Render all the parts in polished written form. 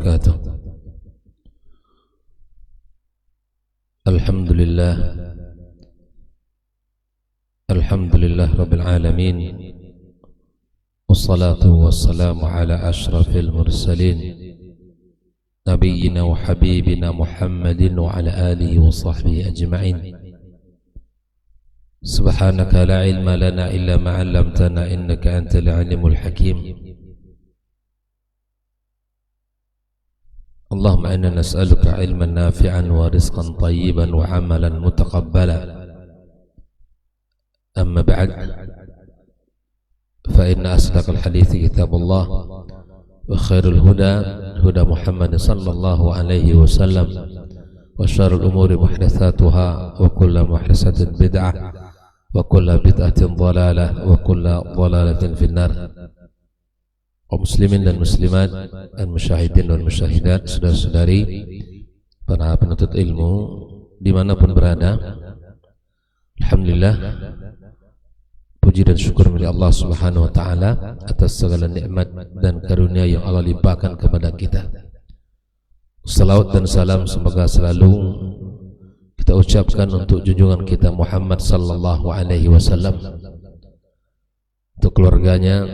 wabarakatuh. Alhamdulillah Rabbil Alamin. Wassalatu wassalamu ala ashrafil mursalin Nabiyyina wa habibina Muhammadin wa ala alihi wa sahbihi ajma'in. Subhanaka la ilma lana illa ma 'allamtana innaka antal alimul hakim. Allahumma inna nas'aluka ilman nafi'an wa rizqan tayyiban wa amalan mutaqabbala. Amma ba'd, fa inna asdaqal hadithi kitabullah wa khairul huda huda Muhammad sallallahu alaihi wasallam wa syarrul umuri muhdatsatuha wa kullu muhdatsatin bid'ah wa kullu bid'atin dhalalah wa kullu dhalalatin finnar. Kaum muslimin dan muslimat, dan musyahidin dan musyahidat, saudara-saudari, para penuntut ilmu dimanapun berada, alhamdulillah, puji dan syukur milik Allah Subhanahu wa Ta'ala atas segala nikmat dan karunia yang Allah limpahkan kepada kita. Salawat dan salam semoga selalu kita ucapkan untuk junjungan kita Muhammad sallallahu alaihi wasallam, untuk keluarganya,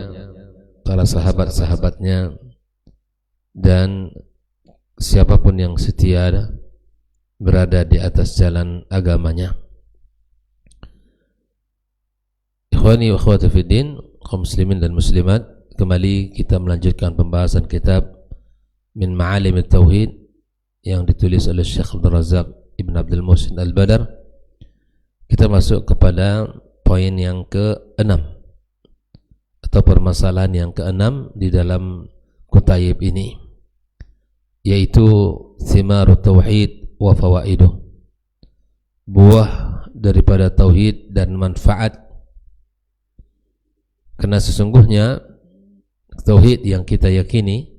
para sahabat-sahabatnya, dan siapapun yang setia berada di atas jalan agamanya. Ikhwani wa akhwati fiddin, kaum muslimin dan muslimat, kembali kita melanjutkan pembahasan kitab Min Ma'alim Tauhid yang ditulis oleh Syekh Abdul Razak Ibn Abdul Muhsin Al-Badar. Kita masuk kepada poin yang ke-6 atau permasalahan yang ke-6 di dalam kutayib ini, yaitu Thimarut Tauhid wa Fawaiduh, buah daripada tauhid dan manfaat. Karena sesungguhnya tauhid yang kita yakini,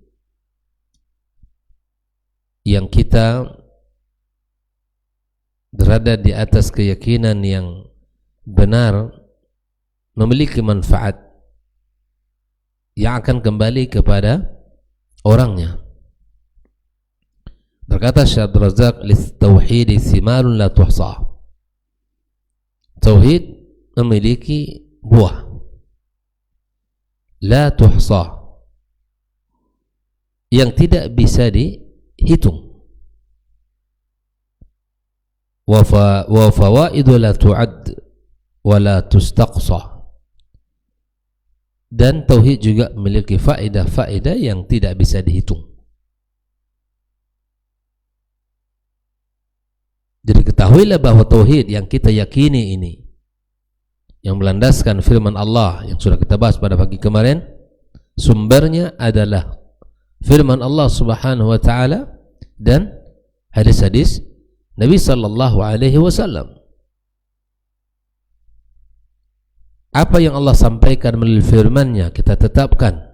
yang kita berada di atas keyakinan yang benar, memiliki manfaat yang akan kembali kepada orangnya. Berkata Syekh Abdul Razak, "Lit-tauhid thimarun la tuhsa." Tauhid memiliki buah la tuhsa, yang tidak bisa dihitung. Wa fawaidu la tu'ad wa la tustaqsa. Dan tauhid juga memiliki faedah-faedah yang tidak bisa dihitung. Jadi ketahuilah bahwa tauhid yang kita yakini ini, yang melandaskan firman Allah yang sudah kita bahas pada pagi kemarin, sumbernya adalah firman Allah Subhanahu wa Ta'ala dan hadis-hadis Nabi sallallahu alaihi wasallam. Apa yang Allah sampaikan melalui firman-Nya kita tetapkan,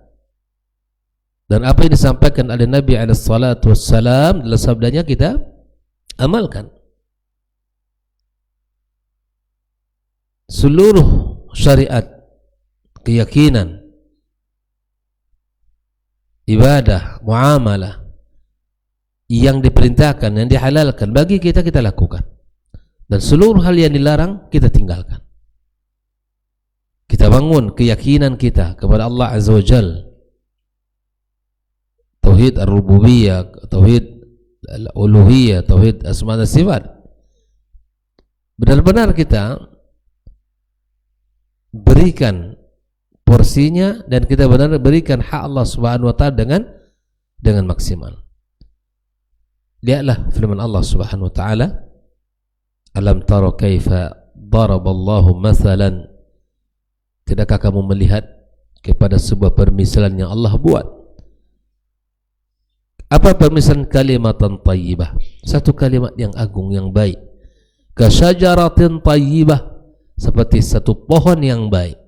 dan apa yang disampaikan oleh Nabi alaihi salatu wassalam dalam sabdanya kita amalkan. Seluruh syariat, keyakinan, ibadah, muamalah yang diperintahkan, yang dihalalkan bagi kita, kita lakukan, dan seluruh hal yang dilarang kita tinggalkan. Kita bangun keyakinan kita kepada Allah Azza wa Jal, tauhid ar-rububiyah, tauhid al-uluhiyah, tauhid asma dan sifat. Benar-benar kita berikan porsinya, dan kita benar-benar berikan hak Allah Subhanahu wa Ta'ala dengan maksimal. Lihatlah firman Allah Subhanahu wa Ta'ala, "Alam tara kaifa daraballahu mathalan." Tidakkah kamu melihat kepada sebuah permisalan yang Allah buat? Apa permisalan? Kalimatan tayyibah, satu kalimat yang agung, yang baik. Kasyajaratin tayyibah, seperti satu pohon yang baik.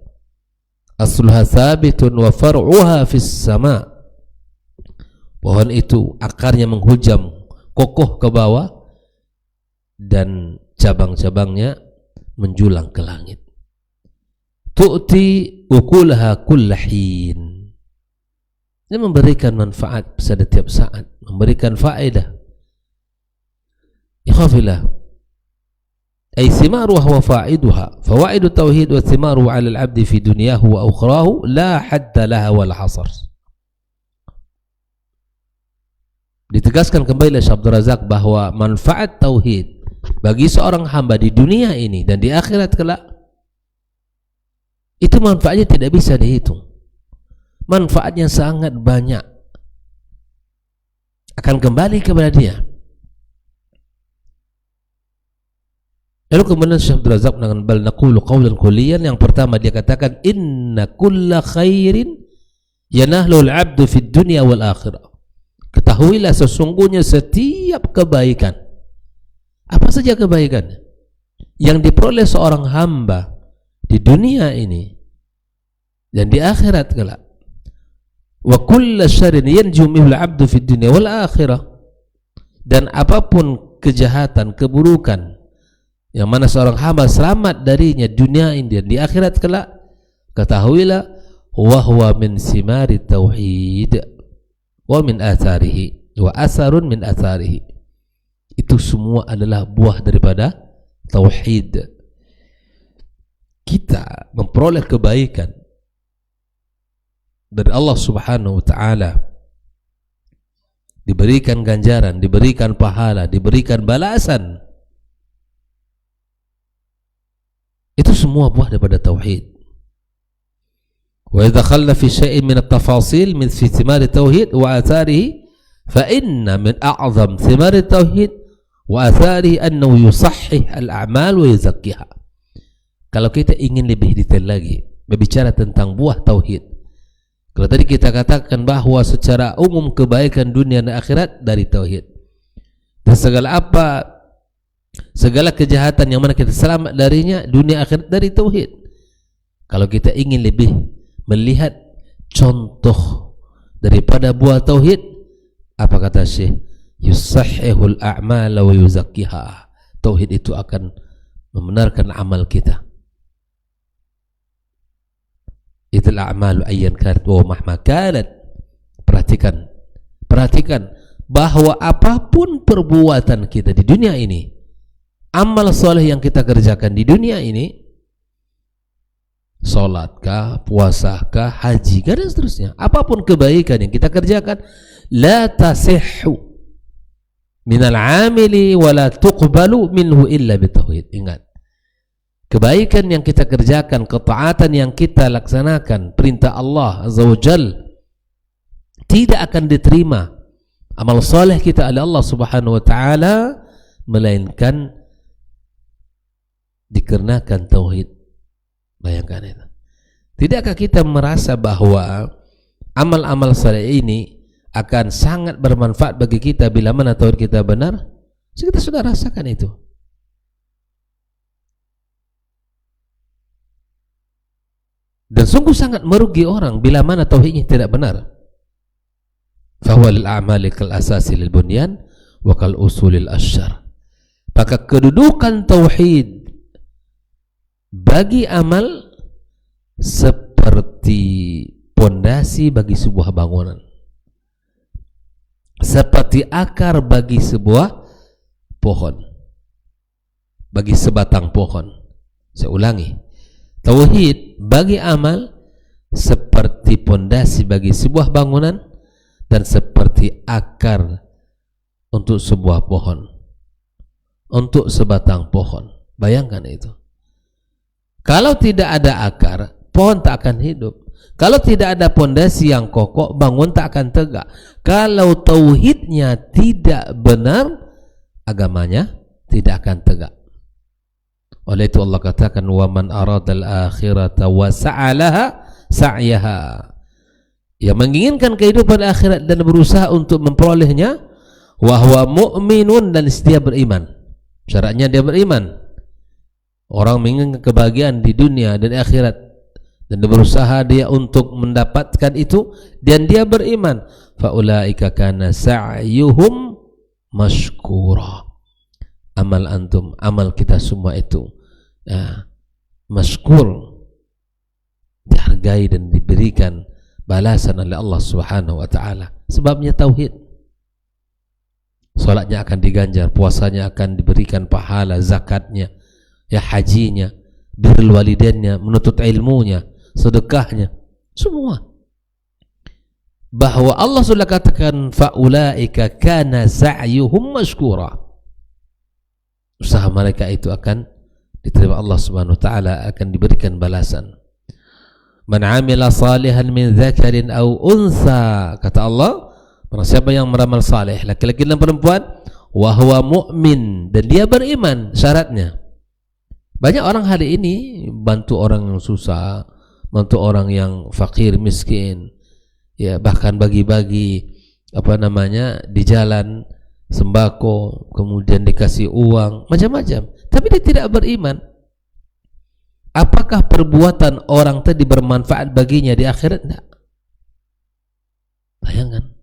Asluha thabitun wa far'uha fis sama. Pohon itu akarnya menghujam kokoh ke bawah, dan cabang-cabangnya menjulang ke langit. Tu'ti ukulaha kullahin, Dia memberikan manfaat pada tiap saat, memberikan faedah. Ikhafillah, ay thimaruha wa fa'iduha. Fawaidu tauhid wa thimaru 'ala al-'abdi fi dunyahu wa ukhrahu la hadda laha wa la hasar. Ditegaskan kembali oleh Syekh Abdul Razak bahwa manfaat tauhid bagi seorang hamba di dunia ini dan di akhirat kelak, itu manfaatnya tidak bisa dihitung. Manfaatnya sangat banyak, akan kembali kepada dia. Lalu kemudian Syekh Abdul Razak dengan bal naqulu qawlan kulliyan, yang pertama dia katakan inna kulla khairin yanahlu al-'abdu fid dunya wal akhirah. Ketahuilah sesungguhnya setiap kebaikan, apa saja kebaikan yang diperoleh seorang hamba di dunia ini dan di akhirat kelak, wa kulla syarrin yanju minhu al-'abdu fid dunya wal akhirah, dan apapun kejahatan, keburukan yang mana seorang hamba selamat darinya dunia ini dan di akhirat kelak, ketahuilah wa huwa min simari tauhid wa min atharihi wa asarun min atharihi. Itu semua adalah buah daripada tauhid. Kita memperoleh kebaikan dari Allah Subhanahu wa taala, diberikan ganjaran, diberikan pahala, diberikan balasan. Itu semua buah daripada tauhid. Wa idza khalla fi syai'in min at-tafasil min fi thimar at-tauhid wa atharihi fa inna min a'zam thimar at-tauhid wa atharihi annahu yusahhih al-a'mal wa yuzakkiha. Kalau kita ingin lebih detail lagi berbicara tentang buah tauhid, kalau tadi kita katakan bahwa secara umum kebaikan dunia dan akhirat dari tauhid, dan segala kejahatan yang mana kita selamat darinya dunia akhirat dari tauhid. Kalau kita ingin lebih melihat contoh daripada buah tauhid, apa kata Syekh? Yusahhihul a'mal wa yuzakkiha. Tauhid itu akan membenarkan amal kita. Idul a'malu ayyan kanat wa mahma kanat. Perhatikan bahwa apapun perbuatan kita di dunia ini, amal soleh yang kita kerjakan di dunia ini, salatkah, puasakah, hajikah, dan seterusnya, apapun kebaikan yang kita kerjakan, la tasihhu minal amili wa la tuqbalu minhu illa bitauhid. Ingat, kebaikan yang kita kerjakan, ketaatan yang kita laksanakan, perintah Allah Azza wa Jal, tidak akan diterima amal soleh kita oleh Allah Subhanahu wa taala melainkan dikarenakan tauhid. Bayangkan itu. Tidakkah kita merasa bahwa amal-amal saleh ini akan sangat bermanfaat bagi kita bila mana tauhid kita benar? Kita sudah rasakan itu. Dan sungguh sangat merugi orang bila mana tauhidnya tidak benar. Fahuwa lil a'mali kal asasi lil bunyan wa kal usulil asyar. Maka kedudukan tauhid bagi amal seperti pondasi bagi sebuah bangunan, seperti akar bagi sebuah pohon, bagi sebatang pohon. Saya ulangi, tauhid bagi amal seperti pondasi bagi sebuah bangunan dan seperti akar untuk sebuah pohon, untuk sebatang pohon. Bayangkan itu. Kalau tidak ada akar, pohon tak akan hidup. Kalau tidak ada pondasi yang kokoh, bangun tak akan tegak. Kalau tauhidnya tidak benar, agamanya tidak akan tegak. Oleh itu Allah katakan, wa man aradal akhirata wa sa'alaha sa'yaha. Yang menginginkan kehidupan akhirat dan berusaha untuk memperolehnya, wa huwa mu'minun, dan dia beriman. Syaratnya dia beriman. Orang menginginkan kebahagiaan di dunia dan akhirat dan berusaha dia untuk mendapatkan itu dan dia beriman, faulaika kana sa'yuhum mashkura. Amal antum, amal kita semua itu mashkur, dihargai dan diberikan balasan oleh Allah Subhanahu wa taala. Sebabnya tauhid. Salatnya akan diganjar, puasanya akan diberikan pahala, zakatnya, ya hajinya, birrul walidainnya, menuntut ilmunya, sedekahnya, semua. Bahwa Allah sudah katakan faulaika kana sa'yuhum mashkura. Usaha mereka itu akan diterima Allah Subhanahu wa taala, akan diberikan balasan. Man 'amila salihan min dzakarin aw untha, kata Allah, barang siapa yang beramal saleh, laki-laki dan perempuan, wa huwa mu'min, dan dia beriman, syaratnya. Banyak orang hari ini bantu orang yang susah, bantu orang yang fakir miskin, ya bahkan bagi-bagi di jalan sembako, kemudian dikasih uang, macam-macam, tapi dia tidak beriman. Apakah perbuatan orang tadi bermanfaat baginya di akhirat? Tidak. Bayangkan,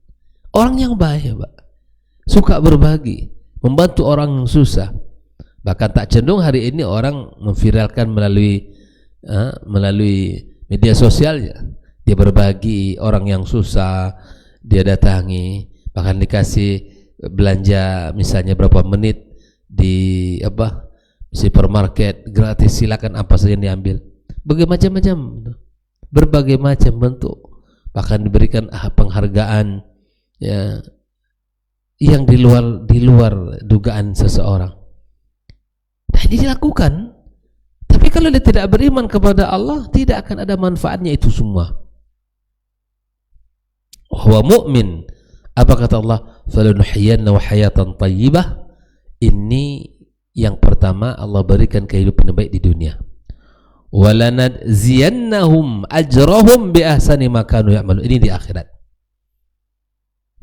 orang yang baik, Pak, suka berbagi, membantu orang yang susah. Bahkan tak cenderung hari ini orang memviralkan melalui media sosialnya. Dia berbagi, orang yang susah dia datangi, bahkan dikasih belanja misalnya berapa menit di supermarket gratis, silakan apa saja yang diambil. Berbagai macam bentuk, bahkan diberikan penghargaan ya yang di luar dugaan seseorang. Nah, ini dilakukan. Tapi kalau dia tidak beriman kepada Allah, tidak akan ada manfaatnya itu semua. Huwa mu'min. Apa kata Allah? Falanuhyiyannahu hayatan thayyibah. Ini yang pertama, Allah berikan kehidupan yang baik di dunia. Walanadziyannahum ajrahum bi ahsani ma kanu ya'malun. Ini di akhirat.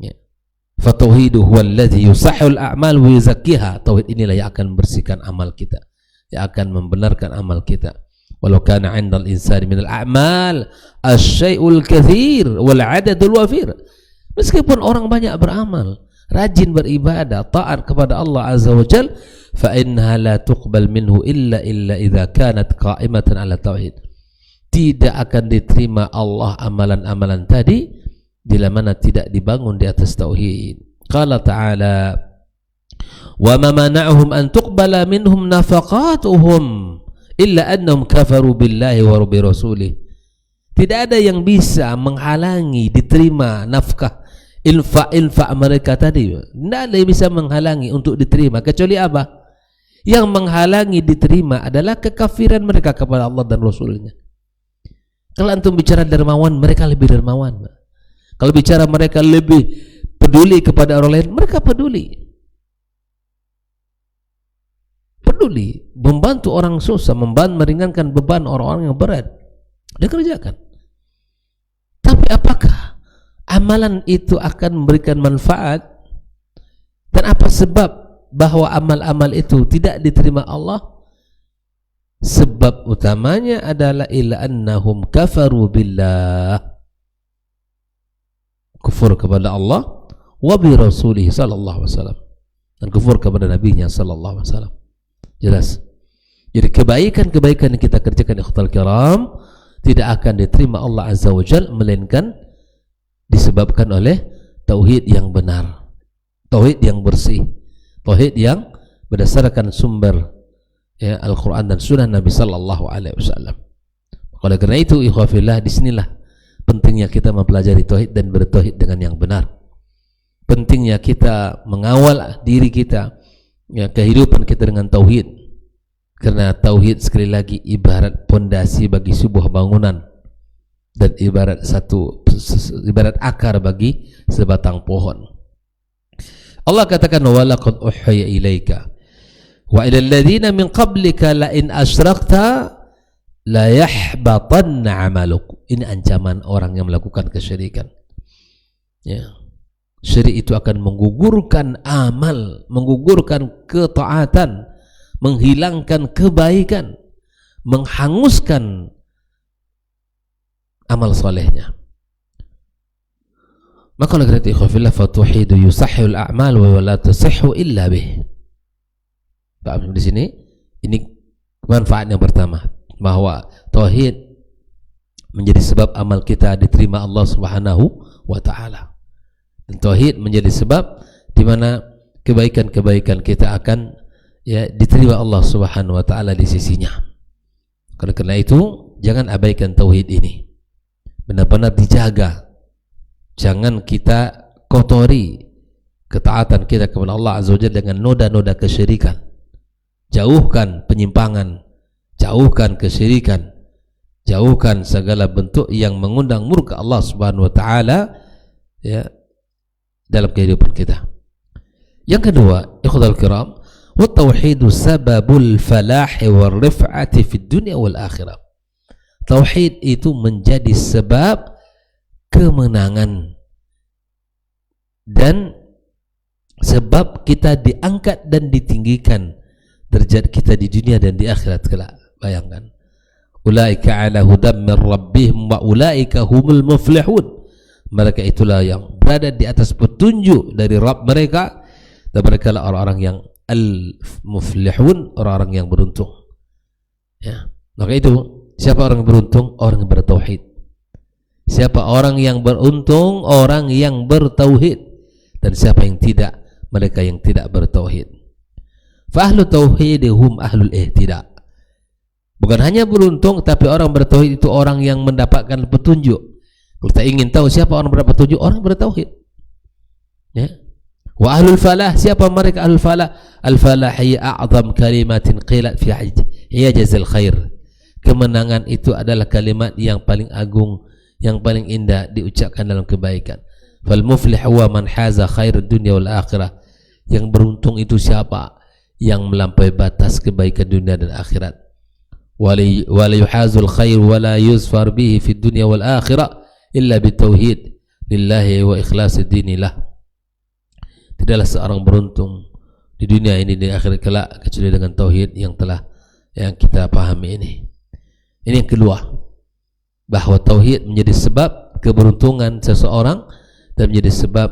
Ya. Fatauhidu huwa alladhi yusahhul a'mal wa yuzakkiha. Tauhid inilah yang akan membersihkan amal kita, yang akan membenarkan amal kita. Walau kana 'indal insani minal a'mal asy-syai'ul katsir wal 'adadul wafir. Meskipun orang banyak beramal, rajin beribadah, taat kepada Allah Azza wa Jalla, fa innaha la tuqbal minhu illa idza kanat qa'imatan 'ala tauhid. Tidak akan diterima Allah amalan-amalan tadi bila mana tidak dibangun di atas tauhid. Qala ta'ala, wa ma mana'uhum an tuqbala minhum nafaqatuhum illa annahum kafaru billahi wa bi rasulih. Tidak ada yang bisa menghalangi diterima nafkah infak mereka tadi. Tidak ada yang bisa menghalangi untuk diterima, kecuali apa? Yang menghalangi diterima adalah kekafiran mereka kepada Allah dan Rasulnya. Kalau antum bicara dermawan, mereka lebih dermawan. Kalau bicara mereka lebih peduli kepada orang lain, mereka peduli membantu orang susah, meringankan beban orang-orang yang berat, dia kerjakan. Tapi apakah amalan itu akan memberikan manfaat? Dan apa sebab bahwa amal-amal itu tidak diterima Allah? Sebab utamanya adalah illa annahum kafaru billah, kufur kepada Allah, wa bi rasulih sallallahu alaihi wasallam, dan kufur kepada nabinya sallallahu alaihi wasallam. Jelas. Jadi kebaikan-kebaikan yang kita kerjakan ikhwatal kiram tidak akan diterima Allah Azza wa Jalla melainkan disebabkan oleh tauhid yang benar, tauhid yang bersih, tauhid yang berdasarkan sumber ya Al-Quran dan Sunnah Nabi Sallallahu Alaihi Wasallam. Oleh karena itu, ikhwafillah, disinilah pentingnya kita mempelajari tauhid dan bertauhid dengan yang benar. Pentingnya kita mengawal diri kita, ya, kehidupan kita dengan tauhid. Karena tauhid sekali lagi ibarat pondasi bagi sebuah bangunan dan ibarat akar bagi sebatang pohon. Allah katakan walaqad uhhiya ilaika wa ilal ladzina min qablika la in asyrakta la yahbatanna 'amaluk. Ini ancaman orang yang melakukan kesyirikan. Ya. Syirik itu akan menggugurkan amal, menggugurkan ketaatan, menghilangkan kebaikan, menghanguskan amal solehnya. Maka oleh karena itu ikhwafillah, fatuhidu yusahhul a'mal wa la tusihhu illa bih. Paham di sini? Ini manfaat yang pertama, bahwa tauhid menjadi sebab amal kita diterima Allah Subhanahu wa taala. Dan tauhid menjadi sebab di mana kebaikan-kebaikan kita akan diterima Allah Subhanahu wa taala di sisinya. Karena itu jangan abaikan tauhid ini. Benar-benar dijaga. Jangan kita kotori ketaatan kita kepada Allah Azza wa Jalla dengan noda-noda kesyirikan. Jauhkan penyimpangan, jauhkan kesyirikan, jauhkan segala bentuk yang mengundang murka Allah Subhanahu wa taala dalam kehidupan kita. Yang kedua, ikhwatal kiram, wa tauhidu sababul falah wal rif'ati fid dunya wal akhirah. Tauhid itu menjadi sebab kemenangan dan sebab kita diangkat dan ditinggikan derajat kita di dunia dan di akhirat kelak. Bayangkan, ulaika ala hudam min rabbihim wa ulaika humul muflihun. Mereka itulah yang berada di atas petunjuk dari Rabb mereka, dan mereka adalah orang-orang yang al-muflihun, orang-orang yang beruntung. Ya, maka itu siapa orang yang beruntung? Orang yang bertauhid. Siapa orang yang beruntung? Orang yang bertauhid. Dan siapa yang tidak? Mereka yang tidak bertauhid. Fa ahlu tauhid hum ahlul ihtida. Bukan hanya beruntung, tapi orang bertauhid itu orang yang mendapatkan petunjuk. Kalau kita ingin tahu siapa orang mendapat petunjuk, orang bertauhid. Ya. Wa ahlul falah, siapa mereka ahlul falah? Al falah hiya a'zam kalimatin qilat fi ijazil khair. Kemenangan itu adalah kalimat yang paling agung, yang paling indah diucapkan dalam kebaikan. Fal muflih huwa man haza khairud dunya wal akhirah. Yang beruntung itu siapa? Yang melampaui batas kebaikan dunia dan akhirat. Wala yuhazul khair wala yuzfar bihi fid dunya wal akhirah illa bitauhid lillahi wa ikhlasid dinillah. Tidaklah seorang beruntung di dunia ini di akhirat kelak kecuali dengan tauhid yang kita pahami ini. Ini yang kedua, bahwa tauhid menjadi sebab keberuntungan seseorang dan menjadi sebab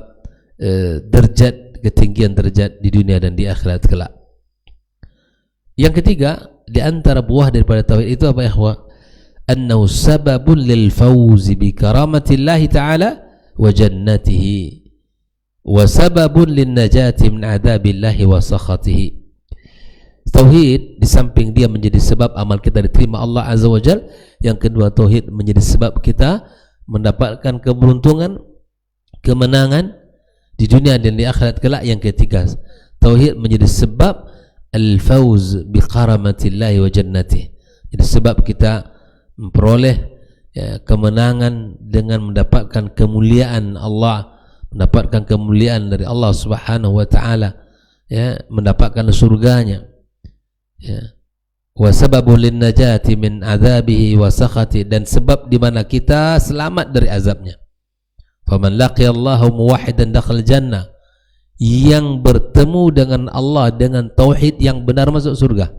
derajat, ketinggian derajat di dunia dan di akhirat kelak. Yang ketiga, di antara buah daripada tauhid itu apa ya? Annahu sababun lil fawzi bi karamatillahi ta'ala wa jannatihi wa sababun lin najati min adabillahi wa sakhatihi. Tauhid di samping dia menjadi sebab amal kita diterima Allah Azza wa Jalla, yang kedua tauhid menjadi sebab kita mendapatkan keberuntungan, kemenangan di dunia dan di akhirat kelak. Yang ketiga, tauhid menjadi sebab al-fawz bi karamatillahi wa jannatihi. Jadi sebab kita memperoleh kemenangan dengan mendapatkan kemuliaan Allah, mendapatkan kemuliaan dari Allah Subhanahu wa taala, mendapatkan surganya. Wa sababul lin najati min adzabihi wa sakhati, dan sebab di mana kita selamat dari azabnya. Faman laqiyallaha muwahhidan dakhala jannah, yang bertemu dengan Allah dengan tauhid yang benar masuk surga.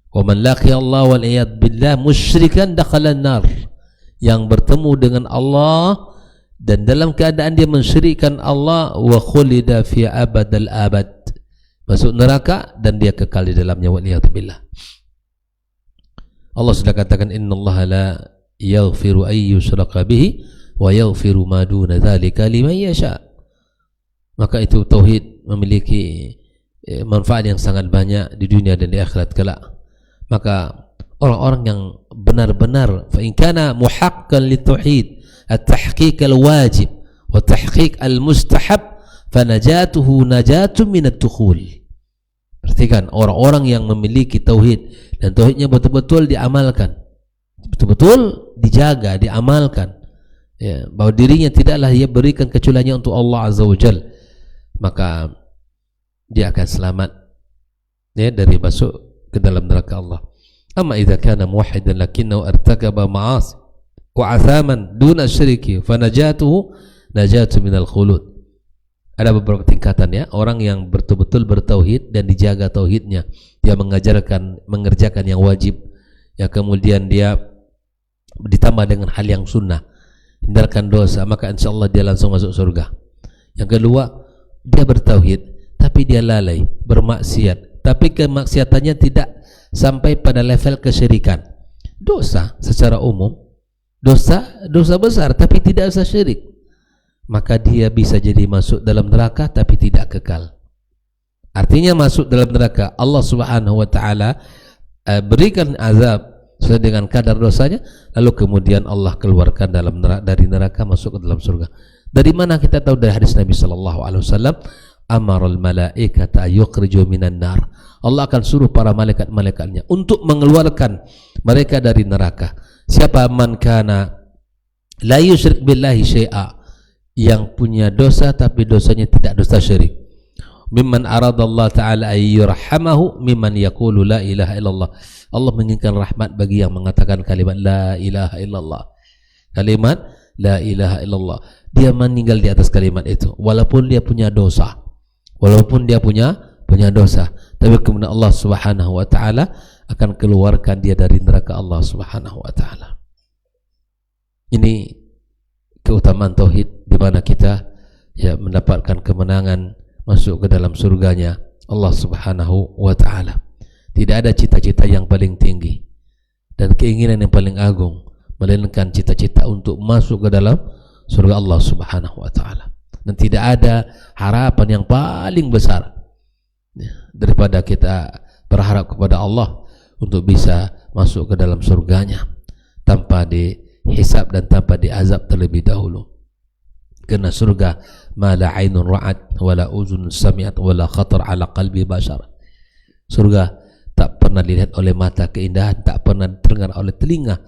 Wa man laqiyallaha wal iyad billah musyrikan dakhala an-nar, yang bertemu dengan Allah dan dalam keadaan dia mensyirikkan Allah, wa khulida fi abadal abad, masuk neraka dan dia kekal di dalamnya, waliyadzubillah. Allah sudah katakan innallaha la yaghfiru ay yushraka bihi wa yaghfiru ma duna dzalika liman yasha. Maka itu tauhid memiliki manfaat yang sangat banyak di dunia dan di akhirat kelak. Maka orang-orang yang benar-benar fa in kana muhaqqan litauhid at-tahqiq al-wajib wa tahqiq al-mustahab fanajatuhu najatun minat dukhul. Perhatikan, orang-orang yang memiliki tauhid dan tauhidnya betul-betul diamalkan, betul-betul dijaga, diamalkan, bahwa dirinya tidaklah ia berikan kecuali hanya untuk Allah Azza wa Jalla, maka dia akan selamat dari masuk ke dalam neraka Allah. Amma idza kana muwahhidan lakinnahu irtakaba ma'asi wa athaman duna syirki fanajatuhu najatu minal khulud. Ada beberapa tingkatan orang yang betul-betul bertauhid dan dijaga tauhidnya, dia mengerjakan yang wajib, kemudian dia ditambah dengan hal yang sunnah, hindarkan dosa, maka insyaallah dia langsung masuk surga. Yang kedua, dia bertauhid tapi dia lalai, bermaksiat, tapi kemaksiatannya tidak sampai pada level kesyirikan. Dosa secara umum, dosa besar tapi tidak usah syirik, maka dia bisa jadi masuk dalam neraka tapi tidak kekal. Artinya masuk dalam neraka, Allah Subhanahu wa taala berikan azab sesuai dengan kadar dosanya, lalu kemudian Allah keluarkan dari neraka masuk ke dalam surga. Dari mana kita tahu? Dari hadis Nabi sallallahu alaihi wasallam, amarul malaikata yukhriju minan nar. Allah akan suruh para malaikat-malaikatnya untuk mengeluarkan mereka dari neraka. Siapa? Man kana la yusyrik billahi syai'a, yang punya dosa tapi dosanya tidak dosa syirik. Mimman aradallahu ta'ala ayyurhamahu mimman yaqulu la ilaha illallah. Allah menginginkan rahmat bagi yang mengatakan kalimat la ilaha illallah. Kalimat la ilaha illallah. Dia meninggal di atas kalimat itu walaupun dia punya dosa. Walaupun dia punya dosa, tapi kemudian Allah Subhanahu wa taala akan keluarkan dia dari neraka Allah Subhanahu wa taala. Ini keutamaan tauhid di mana kita mendapatkan kemenangan masuk ke dalam surganya Allah Subhanahu wa taala. Tidak ada cita-cita yang paling tinggi dan keinginan yang paling agung melainkan cita-cita untuk masuk ke dalam surga Allah Subhanahu wa taala. Dan tidak ada harapan yang paling besar daripada kita berharap kepada Allah untuk bisa masuk ke dalam surganya tanpa dihisab dan tanpa diazab terlebih dahulu. Karena surga ma la ainun ra'at wala uzun sami'at wala khatar ala qalbi bashar. Surga tak pernah dilihat oleh mata keindahan, tak pernah terdengar oleh telinga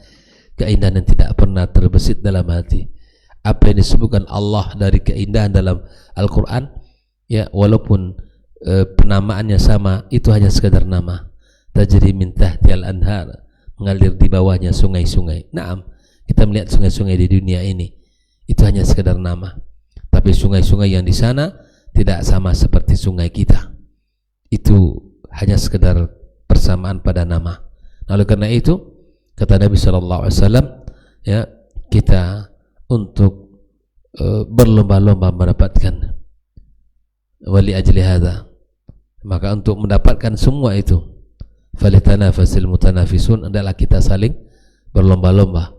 keindahan, yang tidak pernah terbesit dalam hati. Apa yang disebutkan Allah dari keindahan dalam Al-Quran, walaupun penamaannya sama, itu hanya sekadar nama. Tajri min tahtiyal anhar, mengalir di bawahnya sungai-sungai. Naam, kita melihat sungai-sungai di dunia ini, itu hanya sekadar nama. Tapi sungai-sungai yang di sana tidak sama seperti sungai kita. Itu hanya sekadar persamaan pada nama. Oleh karena itu, kata Nabi sallallahu alaihi wasallam, kita untuk berlomba-lomba mendapatkan wali ajli hadza, maka untuk mendapatkan semua itu falitanafasil mutanafisun, adalah kita saling berlomba-lomba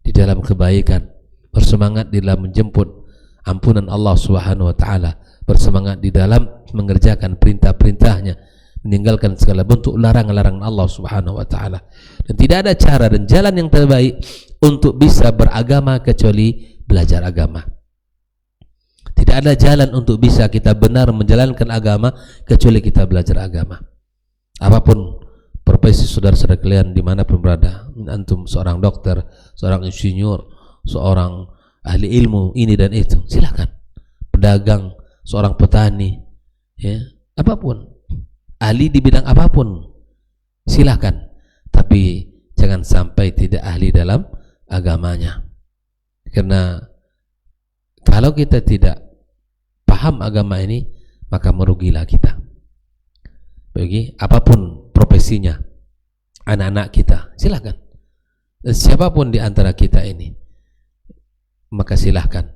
di dalam kebaikan, bersemangat di dalam menjemput ampunan Allah Subhanahu wa taala, bersemangat di dalam mengerjakan perintah-perintahnya, meninggalkan segala bentuk larangan-larangan Allah Subhanahu wa taala. Dan tidak ada cara dan jalan yang terbaik untuk bisa beragama kecuali belajar agama. Tidak ada jalan untuk bisa kita benar menjalankan agama kecuali kita belajar agama. Apapun profesi saudara-saudara kalian dimanapun berada, antum seorang dokter, seorang insinyur, seorang ahli ilmu ini dan itu, silakan. Pedagang, seorang petani, apapun, ahli di bidang apapun, silakan. Tapi jangan sampai tidak ahli dalam agamanya. Karena kalau kita tidak paham agama ini, maka merugilah kita. Bagi apapun profesinya, anak-anak kita, silakan. Dan siapapun di antara kita ini, maka silahkan.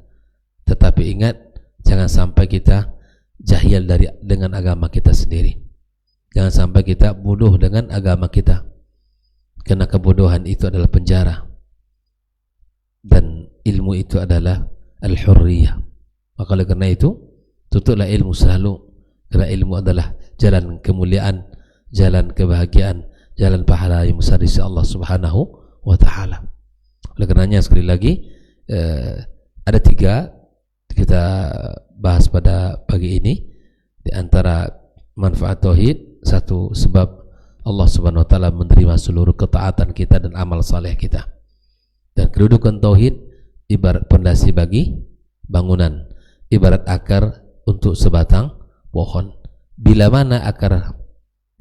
Tetapi ingat, jangan sampai kita jahil dengan agama kita sendiri. Jangan sampai kita bodoh dengan agama kita, karena kebodohan itu adalah penjara dan ilmu itu adalah al-hurriyah. Maka oleh karena itu, tutuplah ilmu selalu, karena ilmu adalah jalan kemuliaan, jalan kebahagiaan, jalan pahala yang besar di sisi Allah Subhanahu wa taala. Oleh karenanya sekali lagi, ada 3 kita bahas pada pagi ini. Di antara manfaat tauhid, 1, sebab Allah Subhanahu wa taala menerima seluruh ketaatan kita dan amal saleh kita. Dan kedudukan tauhid ibarat pondasi bagi bangunan, ibarat akar untuk sebatang pohon. Bila mana akar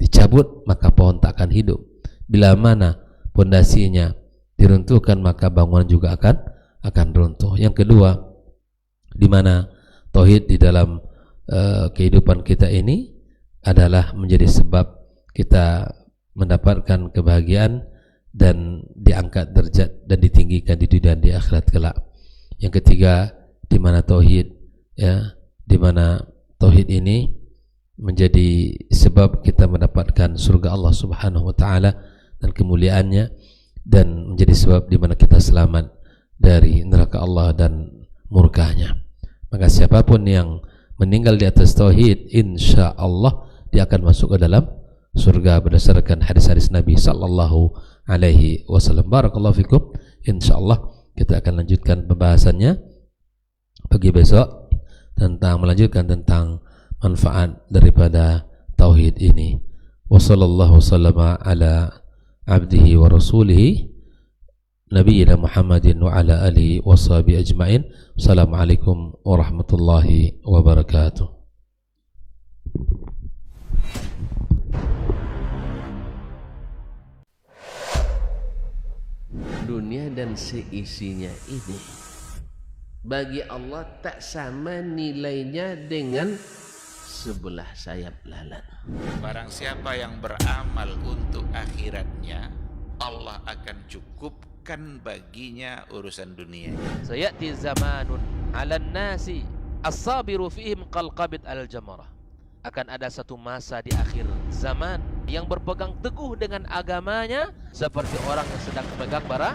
dicabut, maka pohon tak akan hidup. Bila mana pondasinya diruntuhkan, maka bangunan juga akan runtuh. Yang kedua, di mana tauhid di dalam kehidupan kita ini adalah menjadi sebab kita mendapatkan kebahagiaan dan diangkat derajat dan ditinggikan di dunia dan di akhirat kelak. Yang ketiga, di mana tauhid, di mana tauhid ini menjadi sebab kita mendapatkan surga Allah Subhanahu wa taala dan kemuliaannya, dan menjadi sebab di mana kita selamat dari neraka Allah dan murkanya. Maka siapapun yang meninggal di atas tauhid, insya Allah dia akan masuk ke dalam surga berdasarkan hadis-hadis Nabi sallallahu alaihi wasallam. Barakallahu fikum. Insyaallah kita akan lanjutkan pembahasannya pagi besok melanjutkan tentang manfaat daripada tauhid ini. Wassallallahu sallama ala abdihi wa rasulihi nabiyina Muhammadin wa ala alihi washabihi ajmain. Assalamualaikum warahmatullahi wabarakatuh. Dunia dan seisinya ini bagi Allah tak sama nilainya dengan sebelah sayap lalat. Barang siapa yang beramal untuk akhiratnya, Allah akan cukupkan baginya urusan dunia. Sayati zamanun 'alan nasi as-sabiru fihim qalqabit al-jamarah. Akan ada satu masa di akhir zaman yang berpegang teguh dengan agamanya seperti orang yang sedang memegang bara